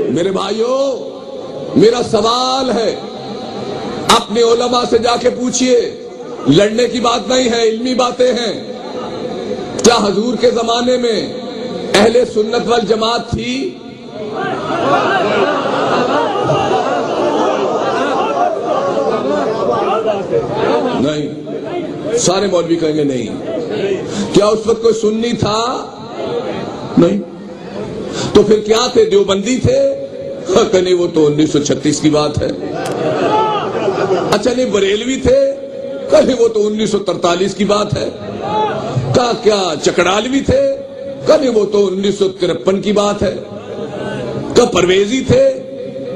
میرے بھائیوں، میرا سوال ہے، اپنے علماء سے جا کے پوچھئے، لڑنے کی بات نہیں ہے، علمی باتیں ہیں۔ کیا حضور کے زمانے میں اہل سنت والجماعت تھی؟ نہیں، سارے مولوی کہیں گے نہیں۔ کیا اس وقت کوئی سنی تھا؟ نہیں۔ تو پھر کیا تھے؟ دیوبندی تھے؟ کہ نہیں، وہ تو 1936 کی بات ہے۔ اچھا نہیں، بریلوی تھے؟ کہ نہیں، وہ تو 1943 کی بات ہے۔ کیا چکڑالوی تھے؟ کہ نہیں، وہ تو 1953 کی بات ہے۔ کیا پرویزی تھے؟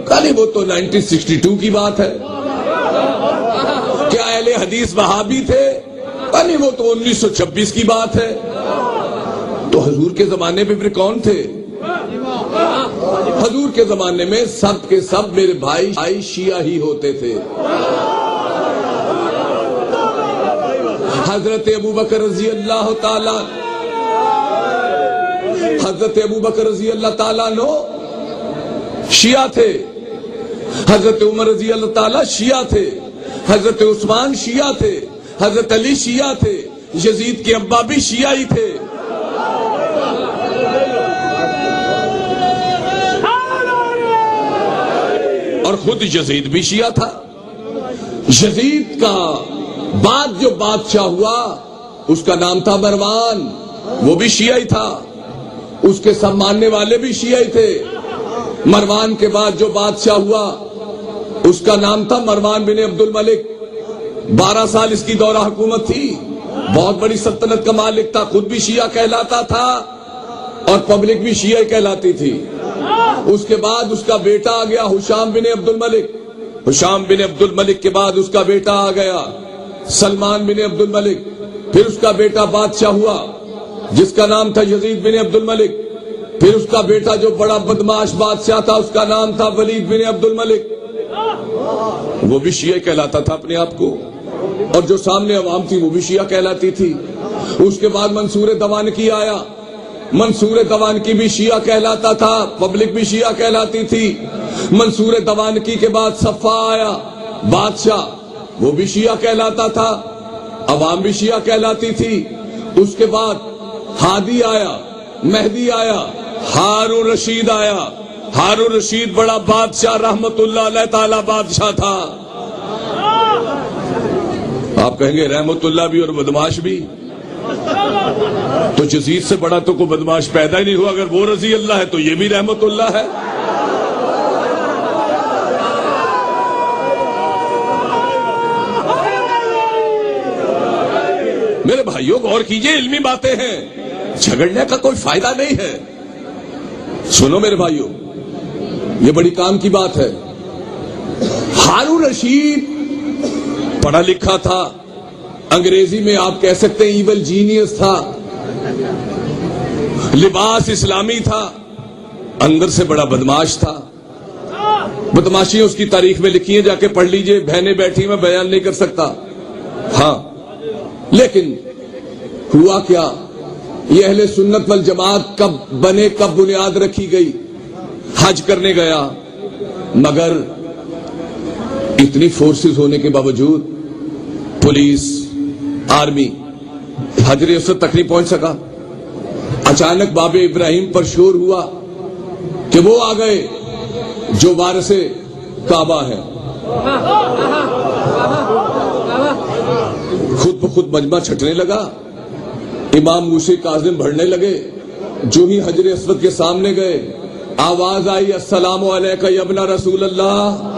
کہ نہیں، وہ تو 1962 کی بات ہے۔ کیا اہل حدیث وہابی تھے؟ کہ نہیں، وہ تو 1926 کی بات ہے۔ تو حضور کے زمانے میں پھر کون تھے؟ حضور کے زمانے میں سب کے سب میرے بھائی شیعہ ہی ہوتے تھے۔ حضرت ابوبکر رضی اللہ تعالی عنہ شیعہ تھے، حضرت عمر رضی اللہ تعالی شیعہ تھے، حضرت عثمان شیعہ تھے، حضرت علی شیعہ تھے، یزید کے ابا بھی شیعہ ہی تھے۔ اور خود یزید بھی شیعہ تھا۔ یزید کا بعد جو بادشاہ ہوا اس کا نام تھا مروان، وہ بھی شیعہ ہی تھا، اس کے سب ماننے والے بھی شیعہ ہی تھے۔ مروان کے بعد جو بادشاہ ہوا اس کا نام تھا مروان بن عبد الملک، 12 سال اس کی دورہ حکومت تھی، بہت بڑی سلطنت کا مالک تھا، خود بھی شیعہ کہلاتا تھا اور پبلک بھی شیعہ کہلاتی تھی۔ اس کے بعد اس کا بیٹا آ گیا ہشام بن عبد الملک، ہشام بن عبد الملک کے بعد اس کا بیٹا آ گیا سلمان بن عبد الملک، پھر اس کا بیٹا بادشاہ ہوا جس کا نام تھا یزید بن عبد الملک، پھر اس کا بیٹا جو بڑا بدماش بادشاہ تھا اس کا نام تھا ولید بن عبد الملک، وہ بھی شیعہ کہلاتا تھا اپنے آپ کو، اور جو سامنے عوام تھی وہ بھی شیعہ کہلاتی تھی۔ اس کے بعد منصور دوانکی آیا، منصور دوانکی بھی شیعہ کہلاتا تھا، پبلک بھی شیعہ کہلاتی تھی۔ منصور دوانکی کے بعد صفا آیا بادشاہ، وہ بھی شیعہ کہلاتا تھا، عوام بھی شیعہ کہلاتی تھی۔ اس کے بعد ہادی آیا، مہدی آیا، ہارون رشید آیا۔ ہارون رشید بڑا بادشاہ رحمت اللہ علیہ تعالی بادشاہ تھا۔ آپ کہیں گے رحمت اللہ بھی اور بدماش بھی، تو یزید سے بڑا تو کوئی بدماش پیدا ہی نہیں ہوا، اگر وہ رضی اللہ ہے تو یہ بھی رحمت اللہ ہے۔ میرے بھائیوں غور کیجئے، علمی باتیں ہیں، جھگڑنے کا کوئی فائدہ نہیں ہے۔ سنو میرے بھائیوں، یہ بڑی کام کی بات ہے۔ ہارون رشید پڑھا لکھا تھا، انگریزی میں آپ کہہ سکتے ہیں ایول جینیس تھا، لباس اسلامی تھا، اندر سے بڑا بدماش تھا۔ بدماشیاں اس کی تاریخ میں لکھی ہیں، جا کے پڑھ لیجئے، بہنیں بیٹھی میں بیان نہیں کر سکتا۔ ہاں لیکن ہوا کیا، یہ اہل سنت والجماعت کب بنے، کب بنیاد رکھی گئی؟ حج کرنے گیا، مگر اتنی فورسز ہونے کے باوجود پولیس آرمی حجر اسود تک نہیں پہنچ سکا۔ اچانک باب ابراہیم پر شور ہوا کہ وہ آ گئے جو وارث کعبہ ہے۔ خود بخود مجمع چھٹنے لگا، امام موسی کاظم بڑھنے لگے۔ جو ہی حجر اسود کے سامنے گئے آواز آئی السلام علیکہ یا ابن رسول اللہ،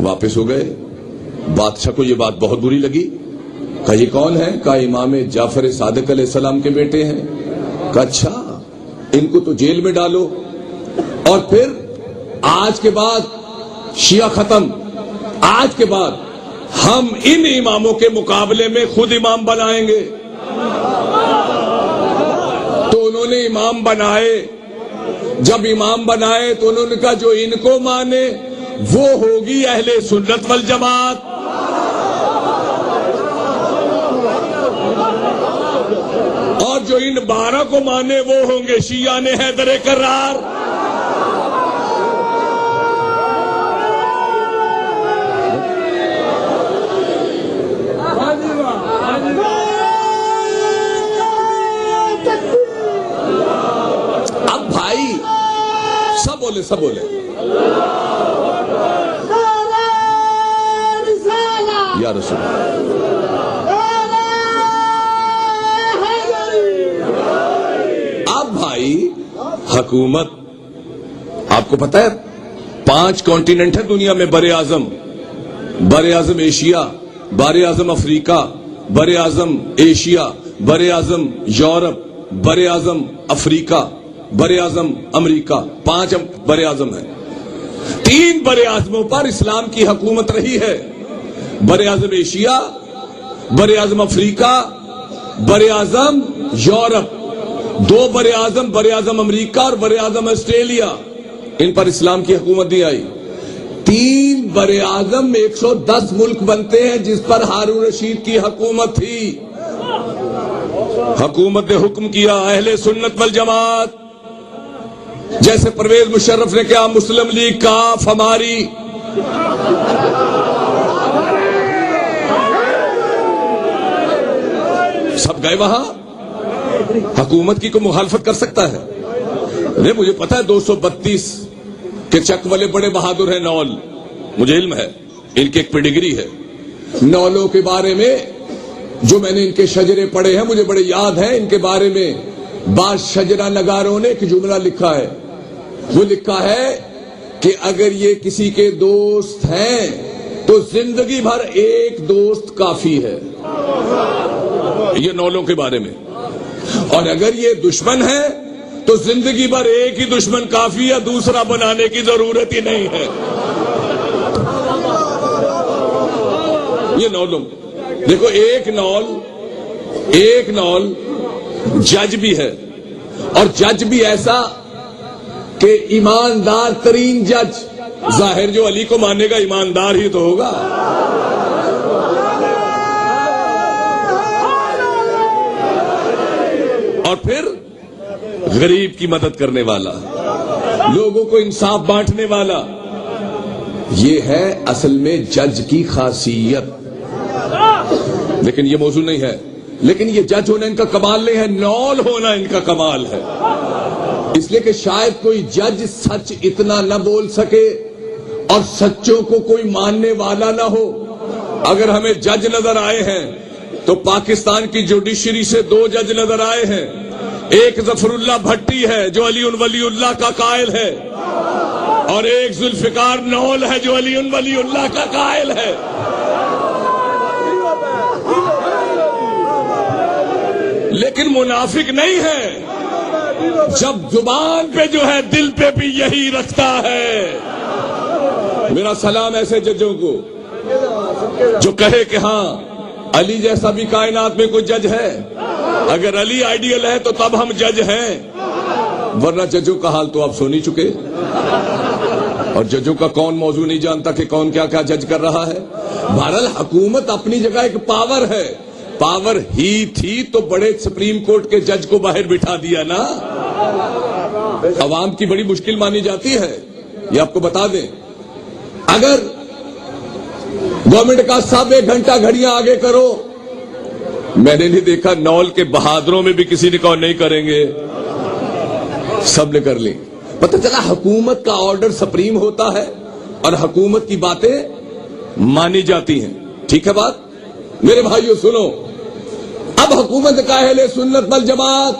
واپس ہو گئے۔ بادشاہ کو یہ بات بہت بری لگی، کہا یہ کون ہے؟ کہا امام جعفر صادق علیہ السلام کے بیٹے ہیں۔ کہا اچھا، ان کو تو جیل میں ڈالو، اور پھر آج کے بعد شیعہ ختم، آج کے بعد ہم ان اماموں کے مقابلے میں خود امام بنائیں گے۔ تو انہوں نے امام بنائے، جب امام بنائے تو انہوں نے کہا جو ان کو مانے وہ ہوگی اہل سنت والجماعت۔ اور جو ان 12 کو مانے وہ ہوں گے شیعہ نے حیدر کرار. اب بھائی سب بولے یا رسول اب بھائی حکومت آپ کو پتا ہے 5 کانٹیننٹ ہے دنیا میں بر اعظم ایشیا، بر اعظم افریقہ، بر اعظم ایشیا، بر اعظم یورپ، بر اعظم افریقہ، بر اعظم امریکہ. 5 بر اعظم ہیں. 3 بر اعظموں پر اسلام کی حکومت رہی ہے. بر اعظم ایشیا، بر اعظم افریقہ، بر اعظم یورپ. 2 بر اعظم امریکہ اور بر اعظم آسٹریلیا، ان پر اسلام کی حکومت نہیں آئی. 3 بر اعظم میں 110 ملک بنتے ہیں جس پر ہارون رشید کی حکومت تھی. حکومت نے حکم کیا اہل سنت والجماعت، جیسے پرویز مشرف نے کہا مسلم لیگ کاف ہماری. سب گئے وہاں. حکومت کی کوئی مخالفت کر سکتا ہے؟ نہیں، مجھے پتا ہے 232 کے چک والے بڑے بہادر ہیں نول، مجھے علم ہے، ان کی ایک پیڈگری ہے. نولوں کے بارے میں جو میں نے ان کے شجرے پڑھے ہیں مجھے بڑے یاد ہیں. ان کے بارے میں بعض شجرہ نگاروں نے ایک جملہ لکھا ہے. وہ لکھا ہے کہ اگر یہ کسی کے دوست ہیں تو زندگی بھر ایک دوست کافی ہے. یہ نولوں کے بارے میں. اور اگر یہ دشمن ہے تو زندگی بھر ایک ہی دشمن کافی ہے، دوسرا بنانے کی ضرورت ہی نہیں ہے. یہ نولوں دیکھو، ایک نول جج بھی ہے، اور جج بھی ایسا کہ ایماندار ترین جج. ظاہر جو علی کو مانے گا ایماندار ہی تو ہوگا. اور پھر غریب کی مدد کرنے والا، لوگوں کو انصاف بانٹنے والا. یہ ہے اصل میں جج کی خاصیت. لیکن یہ موضوع نہیں ہے. لیکن یہ جج ہونا ان کا کمال نہیں ہے، نول ہونا ان کا کمال ہے. اس لیے کہ شاید کوئی جج سچ اتنا نہ بول سکے اور سچوں کو کوئی ماننے والا نہ ہو. اگر ہمیں جج نظر آئے ہیں تو پاکستان کی جوڈیشری سے 2 جج نظر آئے ہیں. ایک ظفر اللہ بھٹی ہے جو علی ولی اللہ کا قائل ہے، اور ایک ذوالفقار نول ہے جو علی ولی اللہ کا قائل ہے. لیکن منافق نہیں ہے. جب زبان پہ جو ہے دل پہ بھی یہی رکھتا ہے. میرا سلام ایسے ججوں کو جو کہے کہ ہاں علی جیسا بھی کائنات میں کوئی جج ہے. اگر علی آئیڈیل ہے تو تب ہم جج ہیں، ورنہ ججوں کا حال تو آپ سن ہی چکے. اور ججوں کا کون موضوع نہیں جانتا کہ کون کیا کیا جج کر رہا ہے. بہرحال حکومت اپنی جگہ ایک پاور ہے. پاور ہی تھی تو بڑے سپریم کورٹ کے جج کو باہر بٹھا دیا نا. عوام کی بڑی مشکل مانی جاتی ہے. یہ آپ کو بتا دیں، اگر گورنمنٹ کا سب 1 گھنٹہ گھڑیاں آگے کرو، میں نے نہیں دیکھا نول کے بہادروں میں بھی کسی نے کہا نہیں کریں گے، سب نے کر لی. پتہ چلا حکومت کا آرڈر سپریم ہوتا ہے اور حکومت کی باتیں مانی جاتی ہیں. ٹھیک ہے بات؟ میرے بھائیو سنو، اب حکومت کا اہل سنت والجماعت.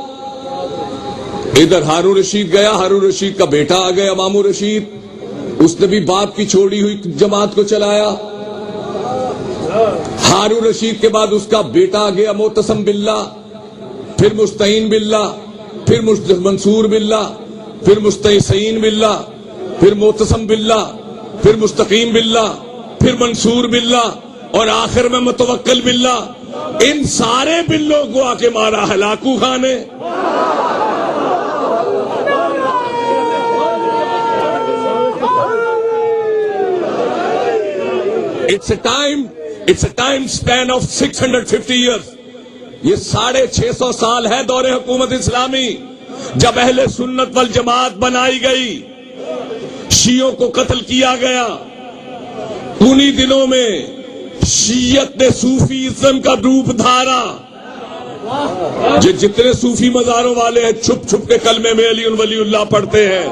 ادھر ہارون رشید گیا، ہارون رشید کا بیٹا آ گیا مامو رشید، اس نے بھی باپ کی چھوڑی ہوئی جماعت کو چلایا. ہارون رشید کے بعد اس کا بیٹا آ گیا معتصم باللہ، پھر مستعین باللہ، پھر منصور باللہ، پھر مستعین باللہ، پھر معتصم باللہ، پھر مستقیم باللہ، پھر منصور باللہ، اور آخر میں متوکل باللہ. ان سارے بلوں کو آ کے مارا ہلاکو خان نے. It's a time span of 650 years. یہ 650 سال ہے دور حکومت اسلامی، جب اہل سنت والجماعت بنائی گئی، شیعوں کو قتل کیا گیا، انہی دنوں میں شیعت نے صوفی ازم کا روپ دھارا۔ جتنے صوفی مزاروں والے ہیں چھپ چھپ کے کلمے میں علی ولی اللہ پڑھتے ہیں۔